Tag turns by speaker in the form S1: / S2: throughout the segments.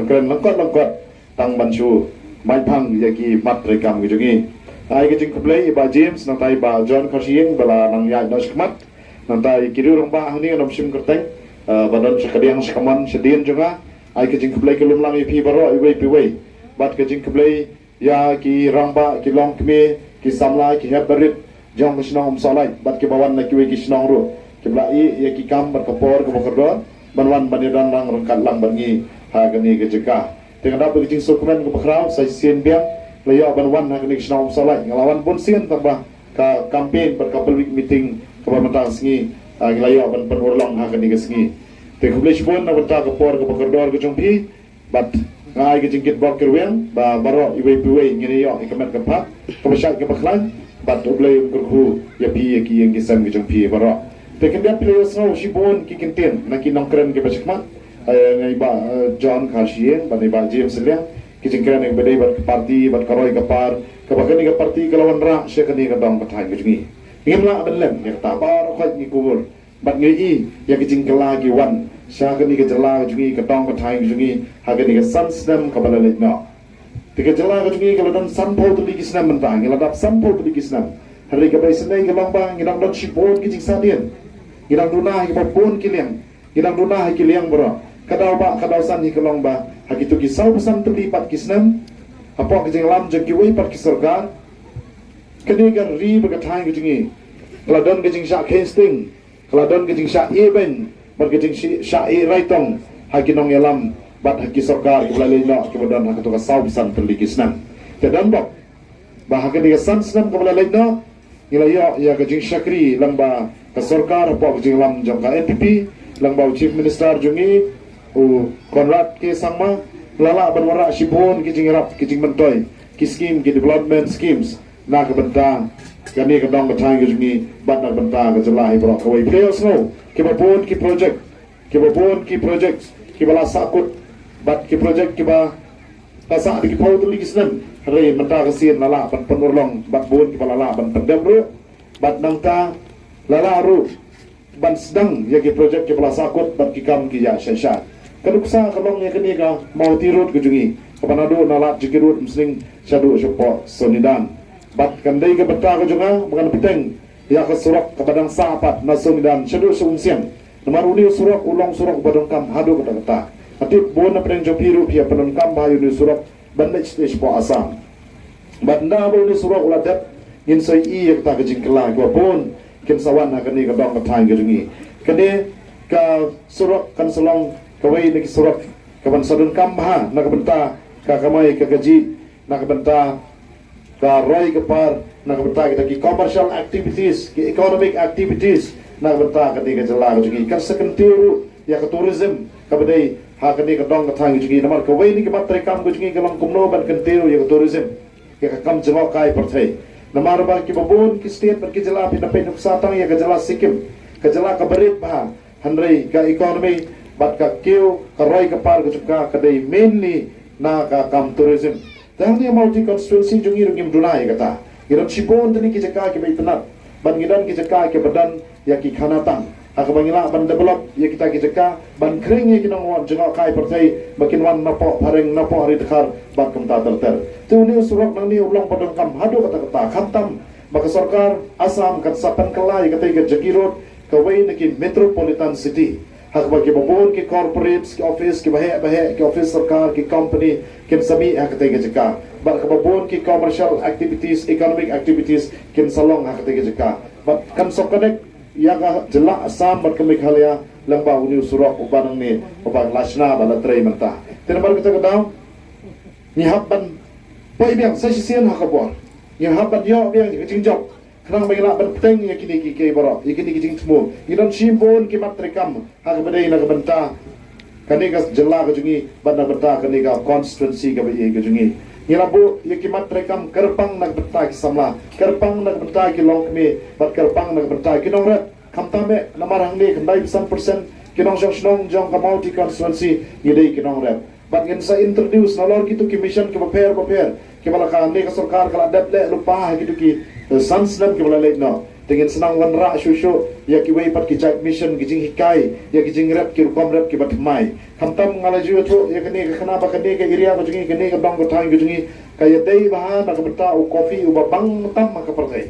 S1: keren lengkot tang bansu mai phang yaki mat rekam gujungi ai ke jing kublai ba James nang tai ba John Khasieng bala nang ya nos kmat nang tai kiru rong ba huni nom sim kerteng badan sekadiang sekaman sedien juga ai ke jing kublai kelum lang ipi baro iwei piwei bat ke jing kublai ya ki rangba ki long kme ki samla ki hebarit jong kisnong salai bat ki bawan na ki we kisnong ru ki blai ya ki kam bat kapor ke bokordo banwan baniran rang rengkat lang bangi ha gani ke jeka tengah dapat ke jing dokumen ke bakrau sai sien biang layak banwan ha gani kisnong salai ngelawan pun sien tambah ka campaign ber couple week meeting ke bamatang sengi layak ban penurlong ha gani ke sengi te kublai pun na bata kapor ke bokordo ke jongpi bat ngai ke jingkit bok kerwen ba baro iwe piwe ngini yo ikamet kapat kebesyat ke baklan bat oblay kurhu ya pi ki yang kisam ke jong pi baro te kendia pilih snow shibon ki kintin na ki nongkren ke basikmat ngai ba John Khasieng ba ba James Liang ki jingkren yang bedai bat parti bat karoi kapar ke bakani ke parti kelawan ra syekani ke dong batai ke jungi ngimla belem ya tabar khot ni kubur bat ngai ya ki jingkela ki wan syagani ke jela jungi ke dong batai jungi hagani ke sansdam ke bala letna tiga jela ke jungi ke ladan sampol tu digisnam mentang ngeladap sampol tu digisnam hari ke bai senai ke lambang ngidang don shipon ki jing sadien ngidang dunah ke pon ki liang ngidang dunah ki liang bro kadau ba kadau san ni ke longba hagitu ki sau pesan terlipat kisnam apa ke jing lam jeng ki wei pat ki sarkar kene ga ri ba ke thai ke jungi ladan ke jing sha casting ladan ke jing sha eben berkecing syai raitong haki nong yalam bat haki sarkar kebalai no kemudian haki tu kasau pesan terlikisnan dan bok bah haki dia san senam kebalai no ilayo ya kecing syakri lamba ke sarkar apa kecing lam jong ka NPP lamba chief minister jungi Konrad ke sangma lala berwara shibon kecing rap kecing mentoy ki scheme ki development schemes na ke bentang kani ke dong betang ke jungi bat na bentang ke jelah ibro kawai players no kibapun ki project kibala sakut bat ki project kiba tasa di kipau tu ligisnan hari menta kesin lala ban penurlong bat bun kibala lala ban pendem ru bat nangta lala ru ban sedang ya ki project kibala sakut bat kikam ki ya syashat kaduksa kalong ya kini ka mau tirut kujungi kapanado nala jikirut msing syadu syupo sonidan bat kandai ke beta kujunga bukan piteng ya ke surak ke badang sahabat nasung dan syadu sumsiang nomor uni surak ulang surak badang kam hadu kata kata hati bona pedang jopiru pia penon kam bayu ni surak bandai stage po asam bat nda bo ni surak uladat ngin sai i kata ke jingkela gua pun kin sawan akan ni ke dong ke thang ke jungi kene ka surak kan selong kawai ni surak kapan sadun kam ha nak benta ka kamai ke gaji nak benta ka roi ke par nak benta kita ki commercial activities ki economic activities nak benta ka ni ke jela jungi kan sekentiu ya ke tourism ka bedai ha ka ni ke dong ka thang jungi namar kawai ni ke matre kam jungi ke lang kumno ban kentiu ya ke tourism ya ka kam jengok kai perthai namar ba ki babun ki state per ki jela pi napai nuksatang ya ke jela Sikkim ke jela ka berit ba hanrei ka economy bat ka kiu ka roi ka par ka chuka ka dei mainly na ka kam tourism tang ni multi constituency jungi rungim dunai kata giran sibon tani ki jaka ki baitanat ban gidan ki jaka ki badan ya ki khanatang ak bangila ban develop ya kita ki jaka ban kring ya ki nang wan jengok kai pertai makin wan napo pareng napo hari dekhar bat kam ta ter tu ni surak nang ni ulang padang kam hadu kata kata khatam maka sarkar asam kat sapan kelai kata ki jakirot kawai naki metropolitan city hak bagi babon ki corporates ki office ki bahe ki office sarkar ki company kin sami hak tega jaka bar ka babon ki commercial activities economic activities kin salong hak tega jaka bat kan sok connect ya ka jela asam bar ka Meghalaya lamba uni surak ubanang ni ubang lasna bala tray mentah ten bar kita kedau ni habban pai biang sa sisian hak bor ni habban yo biang jingjok kerang bagi ban peteng ya kini ki baro ya kini ki jing semua ngidan simbon ki matrekam hak bedai na benta kani ka jela ka jungi banda benta kani ka constituency ka bai ka jungi ngirabu ya ki matrekam kerpang na benta ki samla kerpang na benta ki longkme bat kerpang na benta ki nongret kamtame namarang ni kandai 100% ki nong jong jong ka multi constituency ngidai ki nongret bat ngin sa introduce na lor kitu ki mission ki prepare ki bala ka ni ka sarkar kala detle lupa kitu ki sanslam ki bala late no dengan senang wan ra shushu ya ki wei pat ki jai mission ki jing hikai ya ki jing rep ki kom rep ki bat mai khamtam ngala ju tho ya kene ka khana ba kene ka area ko jingi kene ka bang ko thang ko jingi ka ya dei ba na ka bata u coffee u ba bang tam ma ka parthai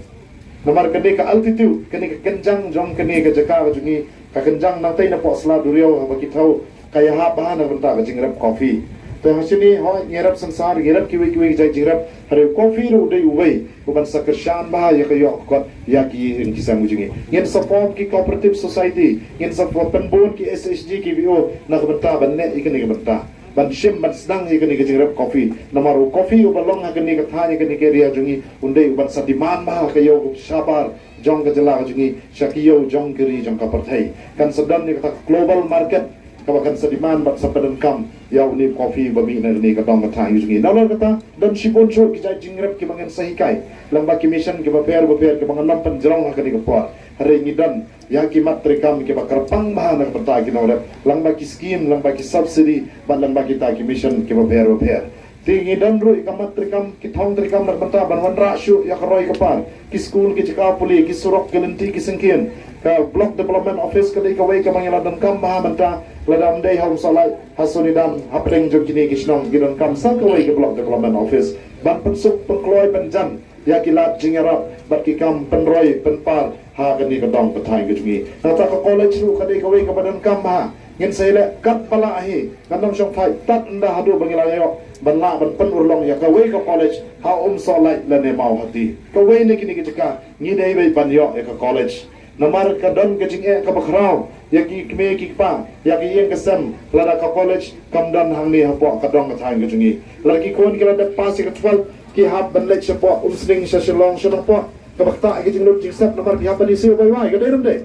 S1: namar kene ka altitude kene ka kenjang jong kene ka jaka ko jingi ka kenjang na tai na po sla durio ba ki thau ka ya ha ba na bata ka jing rep coffee to hasini ho ngerap sansar ngerap kiwi jai jingrap hare coffee ru dei uwei uban sakershan ba ya kayo kot ya ki in kisang ujingi yen support ki cooperative society yen support penbon ki SSG ki bio na kabenta banne ikani kabenta ban shim ban sedang ikani ka jingrap coffee namaru coffee ubalong ikani ka thani ikani ke ria jungi undei uban sadiman ba kayo sabar jong ka jala jungi shakiyo jong kiri jong ka parthai kan sedan ni kata global market kawakan sediman bat sapadan kam ya uni coffee bami na ni ka dong ka thang yugi nalor kata dan shibon cho ki jai jingrep ki mangan sahikai lamba ki mission ki baper ki mangan lampan jerong ka ni ka por hare ngidan ya ki matre kam ki bakar pang ba na pata ki norep lamba ki scheme lamba ki subsidy ban lamba ki ta ki mission ki baper tingi dan ru ka matre kam ki thong tri kam na pata ban wan ra shu ya ka roi ka par ki school ki chika puli ki surok ki lenti ki sengkien ka block development office ka dei ka wei ka mangila dan kam ba manta ladam day home salai hasuni dan hapring jog gini kisnong gidon kam sa ka wei ka block development office ban pensuk pengkloi penjan ya kilat jingarap bat ki kam penroi penpar ha ka ni ka dong pathai ka jungi na ta ka college ru ka dei ka wei ka badan kam ha ngin sele kat pala ahi ngandong syong phai tat nda hadu bangila yo ban la ban pen urlong ya ka wei ka college ha salai la ne mau hati ka wei ni kini ka ngi dei bei pan yo ka college namar ka don ka jing ka bakrao ya ki kme ki pa ya ki yeng kasam lada ka college kam dan hang ni hapo ka dong ka thang ka jungi lagi kon ki lada pas ka 12 ki hab ban lek sapo sling sa shalong sa po ka bakta ki jing lot jing sap namar ki hab ni siu bai wai ka dei ram dei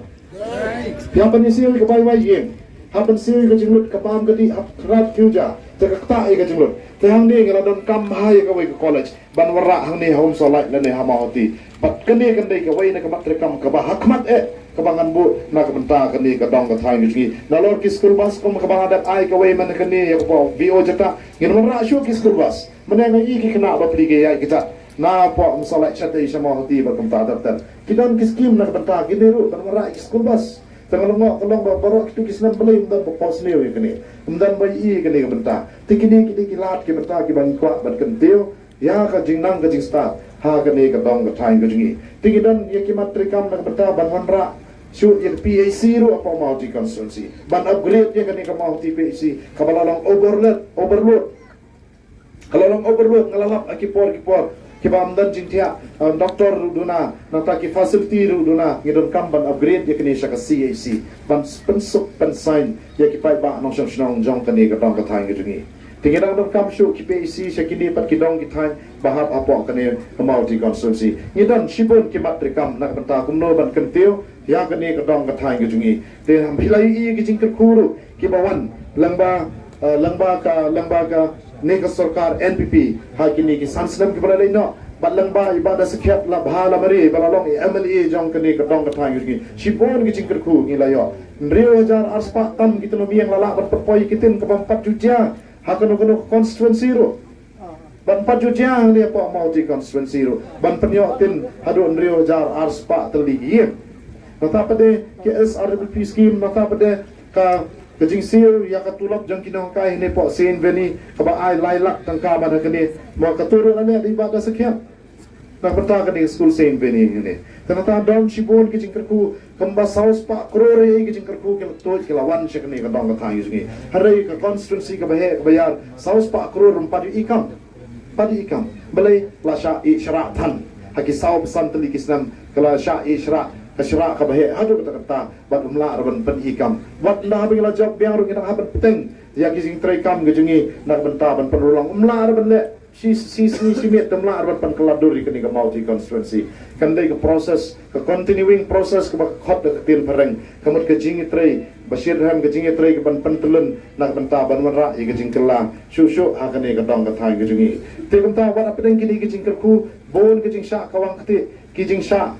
S1: ki hab ni siu ka bai wai yeng haban siu ka jing lot ka pam ka di hab krat kyuja ta ka ta ka jing lot ta hang ni ngala don kam hai ka wai ka college ban wara hang ni home salai la ne hamauti pat kene kan dei ka wai na ka matre kam ka ba hakmat kabangan bu na ka benta kani ka dong ka thai ngi na lor ki school bus kom ka ba dat ai ka wei man kani ya ko vo jata ngin man ra shu ki school bus mane ngi ki kana ba pli ge ya kita na po musala chat ei sama hoti ba kam ta dat kidon ki scheme na ka benta ki ru ban ra ki school bus tangal mo kolong ba baro ki ki snam belai mdan ba pos ne kani mdan ba i kani ka benta tikini ki lat ki benta ki ban kwa ban kan teo ya ka jingnang ka jingsta ha kani ka dong ka thai ka jingi tikidon ya ki matre kam na ka benta ban wan ra shoot yang PAC ro apa mau di constituency ban upgrade yang kani ka mau di PAC kabalalong overload kalalong overload ngalalap akipor kibamdan jintia doktor duna nata ki facility duna ngidon kam ban upgrade ya kani ka CAC ban pensuk pensign ya ki pai ba nong shong jong kani ka dong ka thang ki jungi tingidang dong kam shu ki PAC sa kini pat ki dong ki thang bahap apo kani ka mau di constituency ngidon shibon ki matrikam nak benta kumno ban kentio ya kani ka dong ka thai ka jungi te ham hilai i ki jingkar khuru ki bawan langba ka ne ka sarkar NPP ha kini ki sansnam ki balai no balangba ibada sekiat la bhala mari balalong MLA jong kani ka dong ka thai ka jungi shibon ki jingkar khu ngi layo 2000 tam kita no biang lala berpoi kitin ke 4 juta ha kanu constituency ro ban 4 juta ni apa mau di constituency ro ban penyotin hadu 2000 arspa terligi nata pada ke SRWP scheme nata pada ka kajing sir ya katulak jang kinong kai ne po sen veni ka ba ai lailak tang ka ba kani mo katurun ane di bada sakya na pata kani school sen veni ne tanata down shibon ki jing kerku kamba saus pa krore ki jing kerku ke to ki lawan se kani ka dong ka thang yugi hare ka constituency ka ba he ka bayar saus pa krore padi ikam balai la sha i shra than haki saw pesan teli kisnam kala sha i shra kasra ka bahe hadu kata bat umla raban pen ikam wat na bingla job biang ru kita haban peteng ya kising trai kam gejungi nak benta ban penulong umla raban le si met umla raban pen keladuri kini ka mau di constituency kan dai ka proses ka continuing process ka khot ka tin pareng kamut ka jingi trai basir ham ka jingi trai ka ban pentulun nak benta ban wara i ka jingkela shu ha kani ka dong ka thai gejungi te kamta wat apeng kini ka jingkerku bon ka jing sha kawang kati ki jing sha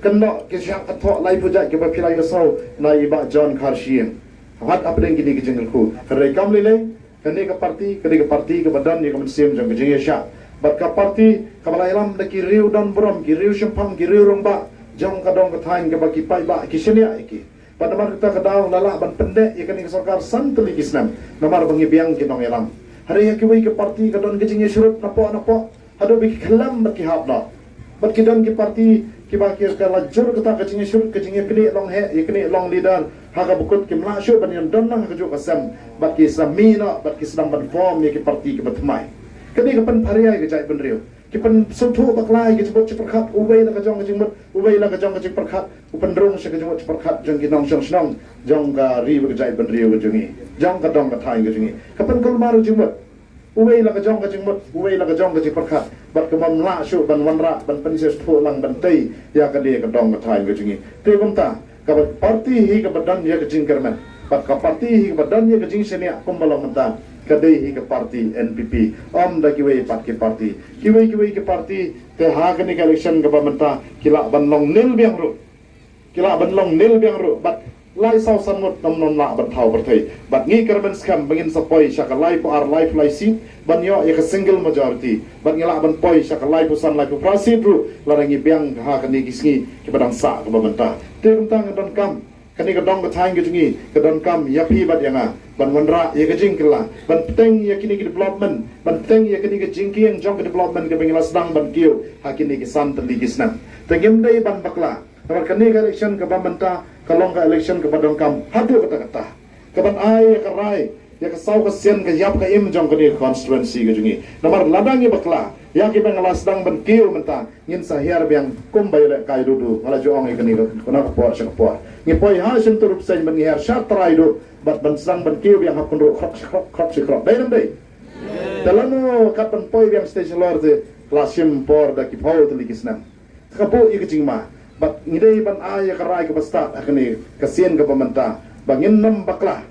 S1: kena kisah katok lai pujak ke bapilai rasau na iba John Karshian hat apa dengan kini kejengkel ku kerja kam lele kene ke parti ke badan ni kemensiam jang kejeng sya bat ka parti kabalai lam daki riu dan brom ki riu sempang ki riu romba jong kadong katahin ke baki pai ba kisenia iki pada mar kita kadang lala ban pendek ikan ke sarkar santeli kisnam namar bangi biang kinong elam hari ya kiwi ke parti kadon kejing surut napo hado bi kelam baki hapna bat kidon ke parti kibakir ka lajur kata kejing surut kejing kini long he kini long leader haga bukut kim la shu ban yon don nang keju kasam bat ki samina bat ki sedang ban form ye ke parti ke batmai kini ke pen pharia ke jai ben riu kipan sutu baklai ke cepot ceperkat ubay la kajong kajing ubay la kajong kajing perkat upendrung se kajing ceperkat jong kinong song snong jong ga ri ke jai ben riu ke jungi jong kadong ka thai ke jungi kapan kul maru jingmut ubay la kajong kajing ubay la kajong kajing perkat bat kemam la shu ban wanra ban penses thu lang ban tei ya ka dia kadong ka thai ke jungi te bumta ka parti hi ka badan ya kajing kerman bat ka parti hi ka badan ya kajing senia kumbalong menta kadai hi ke parti NPP da kiwei pat ke parti kiwei ke parti te ha ke ni election ke pamenta kila ban long nil biang ru bat lai sau san mot nam non la ban thau ber thei bat ngi kerben skam bangin sapoi shaka lai po ar life lai si ban yo ya ke single majority bat ngila ban poi shaka lai po san lai po prasit ru larangi biang ha ke ni kisngi ke badang sa ke pamenta te tentang don kam kani kadong kathang ke jungi kadon kam yapi bat yanga ban wanra ye ke jingkla ban teng ye kini ke development ban teng ye kini ke jingkiang jong ke development ke bengila sedang ban kiu hakini ke san teli kisnam tengim dei ban bakla kamar kani ke election ke bamenta kalong ke election ke badong kam hadu kata ke ban ai ke rai ya ke sau ke sian ke yap ke im jong ke ni constituency ke jungi nomor ladang ye bakla ya ke bengila sedang ban kiu menta ngin sahiar biang kumbai le kai dudu ngala joong ye kini kona ke por sekapor ngipoi ha sin turup sen ban ngiar syatrai du bat ban sang ban kiu yang hakun ro krok dai nam dai dalano kat ban poi yang station lor de klasim por da ki pau de likisnam kapo ikicing ma bat ngidei ban aya karai ke basta akni kasien ke pamenta bangin nam bakla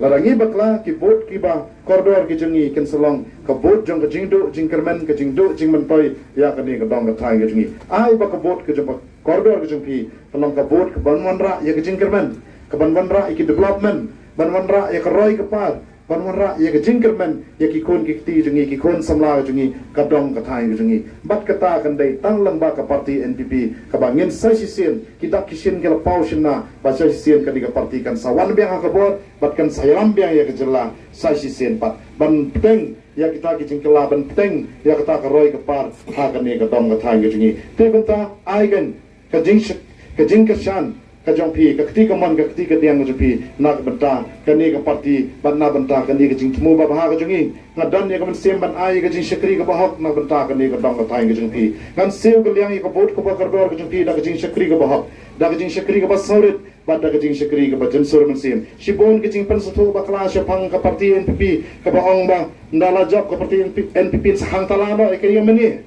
S1: larangi bakla ki bot ki ba koridor ki jungi ken salong ka bot jong ka jingdu jingkermen ka jingdu jingman poi ya kani ka dong ka thai ka jungi ai ba ka bot ka jong koridor ka jungpi palong ka bot ka banwanra ya ka jingkermen ka banwanra iki development banwanra ya ka roi ka par banwanra ya ka jingkermen ya ki kon ki ti jungi ki kon samla ka jungi ka dong ka thai ka jungi bat kata kan dai tang lang ba ka parti NPP ka bangin sai sisien ki dak kisin ke pau sinna ba sai sisien ka di ka parti kan sawan biang ka bot bat kan sayam biang ya ka jela sai sisien pat ban teng ya kita ki jingkela ban teng ya kata ka roi ka par ha ka ni ka dong ka thai ka jungi te banta ai gan ka jing ka shan ka jong pi ka kti ka mon ka kti ka diang ka pi na ka banta ka ni ka parti ban na banta ka ni ka jing tmu ba ha ka jungi ngadan ya ka ban sem ban ai ka jing shakri ka bahok na banta ka ni ka dong ka thai ka jung pi ngan sew ka liang ka bot ka ba kardor ka jung pi da ka jing shakri ka bahok da ka jing shakri ka ba saurit ba da ka jing shakri ka ba jan sur man sem shibon ka jing pan sa thu ba kla sha phang ka parti NPP ka ba ong ba ndala job ka parti NPP sa hang talano e ka yang mani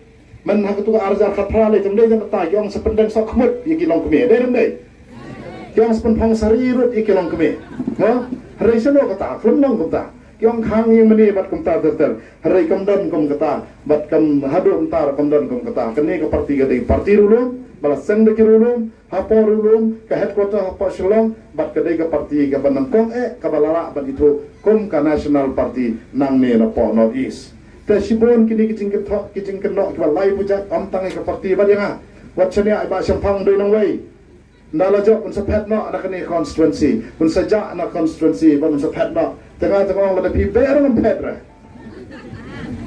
S1: man ha ka tu arzar ka prale tum dei ta yong sa pendang sa khmut ye ki long kme dei rum dei yang sepen phang sari rut ye ki long kme ha hari sano ka ta klum nong ka ta yang khang yang mani bat kum ta ter hari kam dan kum ka ta bat kam hadu entar kam dan kum ka ta kene ka parti ka dei parti rulum bala seng de ki rulum hapo rulum ka headquarter hapo shillong bat ka dei ka parti ka banam kong ka balala bat itu kum ka national party nang ne na po north east te shibon kini kicing no ki balai pujat am tangai ka parti ba yang wat chania ai ba sampang doi nang wei ndala jok un sa pet no na kani constituency un sa ja na constituency ba un sa pet no tengah la de pi ber ngam pet ra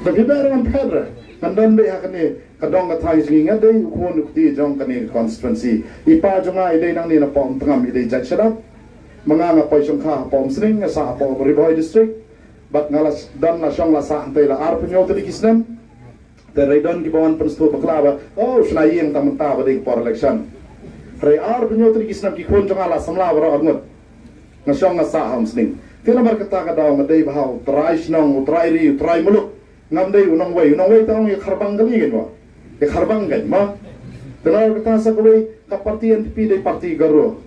S1: de pi ber ngam pet ra kandan be hakani kadong ka thai sing nga dei ukon ukti jong kani constituency ipa jonga idei nang ni na pom tangam idei jat shadap manga nga poi song kha pom sring nga sa po riboy district bat ngalas dan la song la sa antei la ar punyo te kisnem te redon ki bawan penstu baklaba oh snai yang tamenta ba dei por election re ar punyo te kisnem ki kon jonga la samla bro ngut nga song nga sa ham sring te lamar kata ka daw nga dei bahau trai snong trai ri trai muluk ngam dei unong wei tang ye kharbang gali gen wa ye kharbang gen ma tenar kata sa koi ka parti NPP dei parti garo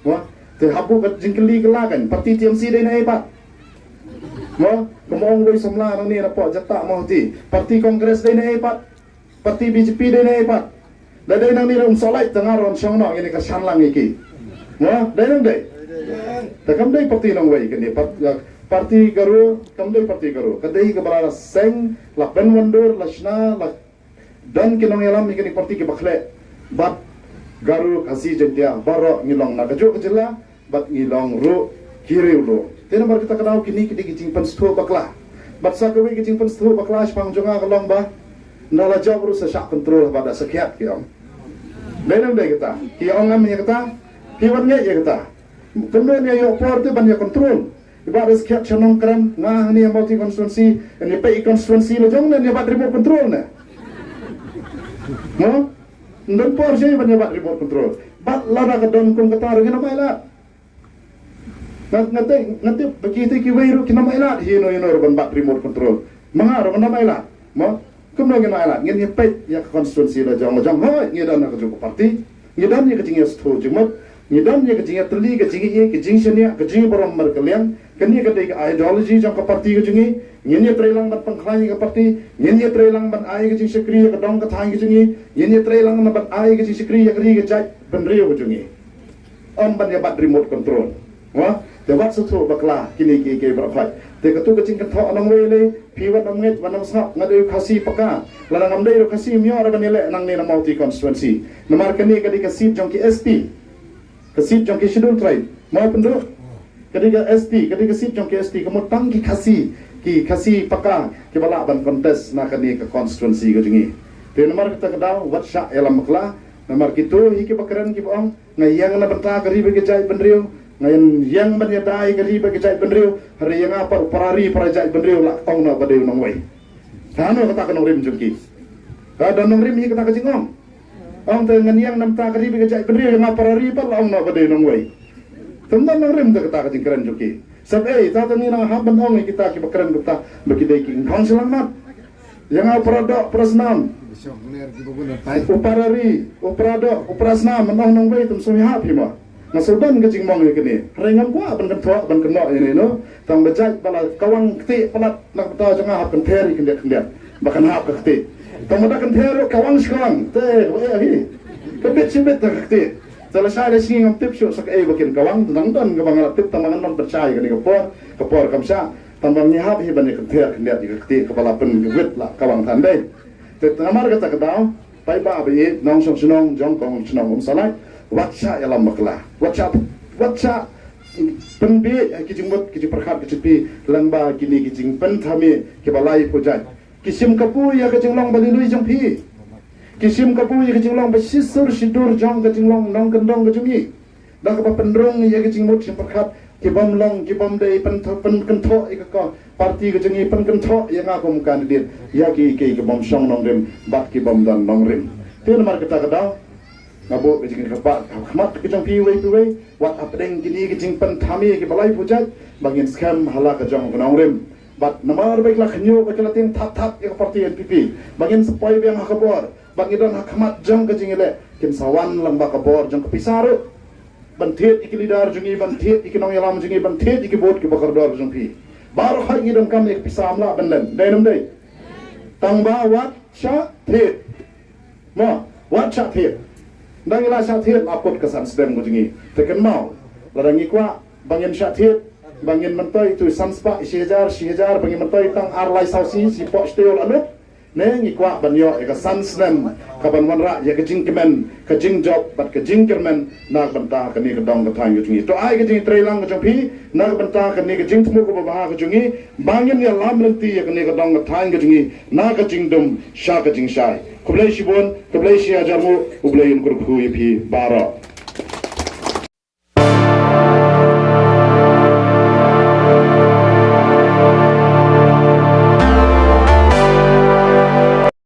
S1: wa te habu ka jingkeli gelagan parti TMC dei na epat wa komong wei samla nang ni na po jata mau ti parti kongres dei na epat parti BJP dei na epat dei nang ni rum solai tengar ron syong no ini ka sanlang iki wa dei nang dei ta kam dei parti nang wei gen parti garu kamdei parti garu kadai ke balala seng la penwandur la shna la dan kinong yalam ikini parti ke bakhle bat garu kasi jentia barok ngilong na kajo kejela bat ngilong ru kiriu lo tena mar kita kenal kini kidi gijing pan stu bakla bat sa kewe gijing pan stu bakla spang jonga kalong ba nala job ru sa kontrol pada sekiat kiong lenam de kita kiong ngam ya kita kiwan nge ya kita kemudian ya yo por tu ban ya kontrol ibarat sekiat chonong kram ngah ni multi constituency ni pe constituency lo jong ni bat remote control na no ndon por je ban ya bat remote control bat lada ka don kong katar ngena mai la nanti begitu ki weiru kina mai la hino ban bat remote control manga ro na mai la mo kemudian ngena la ngin pe ya constituency lo jong ho ngedan ka joko parti ngedan ni ka jing sto jumot ngedan ni ka jing tli ka jing senia ka jing borom mar kalian kani ka dei ideology jong ka parti ka jingi nyen trelang bat pangklai ka parti nyen trelang bat ai ka jing sekri ka dong ka thang ka jingi nyen trelang na bat ai ka jing sekri ka ri ka jai ban rio ka jingi ban ya bat remote control wa te wat su bakla kini ke barakhai te ka tu ka jing ka tho anong we le piwat am nget wanam sa ngade khasi paka larang am dei ro khasi myo ra ban le nang ne na multi constituency namar kani ka di ka sip jong ki ST ka sip jong ki schedule tribe mau penduduk ketika ST ketika sip jong ke ST kamu tang ki kasi paka ki bala ban kontes na kani ke constituency ke jingi te nomor kita kedau wat sya elam makla nomor kitu hiki bakaran ki bong ngayang na banta kari be jai benriu ngayan yang ban ya dai kari be jai benriu hari yang apa parari para jai benriu la tong na badeu nong wei tano kata kan rim jungki dan nong rim hiki kata ka jingom ong te nganyang nam ta kari be jai benriu yang parari pa la ong na badeu nong wei tentang nang rim kita kajing keren joki sabai tata ni nang haban ong kita ki bakran kita bakidai ki ngong selamat yang produk prasnam uparari uprado uprasnam nong nong wei tum sumi hapi ma na sudan kajing mong ni kini rengam kwa ban kan thwa ban kan no ini no tang bejai bala kawang kti palat nak beta janga hap kan theri kendet bahkan hap kti tang beta kan thero kawang skawang te wei hi kebet sibet kti selesai dari sini ngam tip syuk sak bakin kawang nangdan kawang tip tamangan non percaya kani kapor kamsa tambang nyahap hi bani ketiak kendiat dikti kepala pen gewit lah kawang tandai te ngamar kata kedau pai ba abi nong song sunong jong kong sunong salai watcha yalam makla watcha penbi kijing mut kijing perkhat kijipi langba kini kijing pen thami kibalai pujai kisim kapu ya kijing long bali lui jong pi kisim kapu ya kecing long basisur sidur jong kecing long nong kendong kecungi dah ke pendrong ya kecing mut sim perkat kibam long kibam dei pen kentho ikaka parti kecungi pen kentho yang aku kandidat ya ki kibam song nong rim bat kibam dan nong rim tu nomor kita kedau ngabo kecing kepak khmat kecing piwei wat apdeng kini kecing pen thami ki balai pujat bangin scam hala kejong nong rim bat nomor baiklah kenyu baiklah tin tap ya parti NPP bangin sepoi yang hakabor bangidon hakmat jong ke jingile kin sawan lamba kabor jong kepisaru bantiet iki lidar jungi bantiet iki nong yalam jungi bantiet iki bot ki bakardor jong pi baru hai ngidon kam ek pisamla benlen denum dei tangba wat cha the ma wat cha the dang ila cha the apot kesan sedem ko jungi teken mau ladangi kwa bangin cha the bangin mentoi tu sanspa shijar bangin mentoi tang arlai sausi si pok steol anut neng ikwa banyo eka sansnem kaban wanra ya kajing kemen kajing job bat kajing kermen nak banta kani kedong ketang yujungi to ai kajing trelang kajong pi nak banta kani kajing temu ko baha kajungi bangin ya lam lenti ya kani kedong ketang kajungi nak kajing dum sha kajing shai kublai shibon kublai shia jamu ublai kur khu yipi bara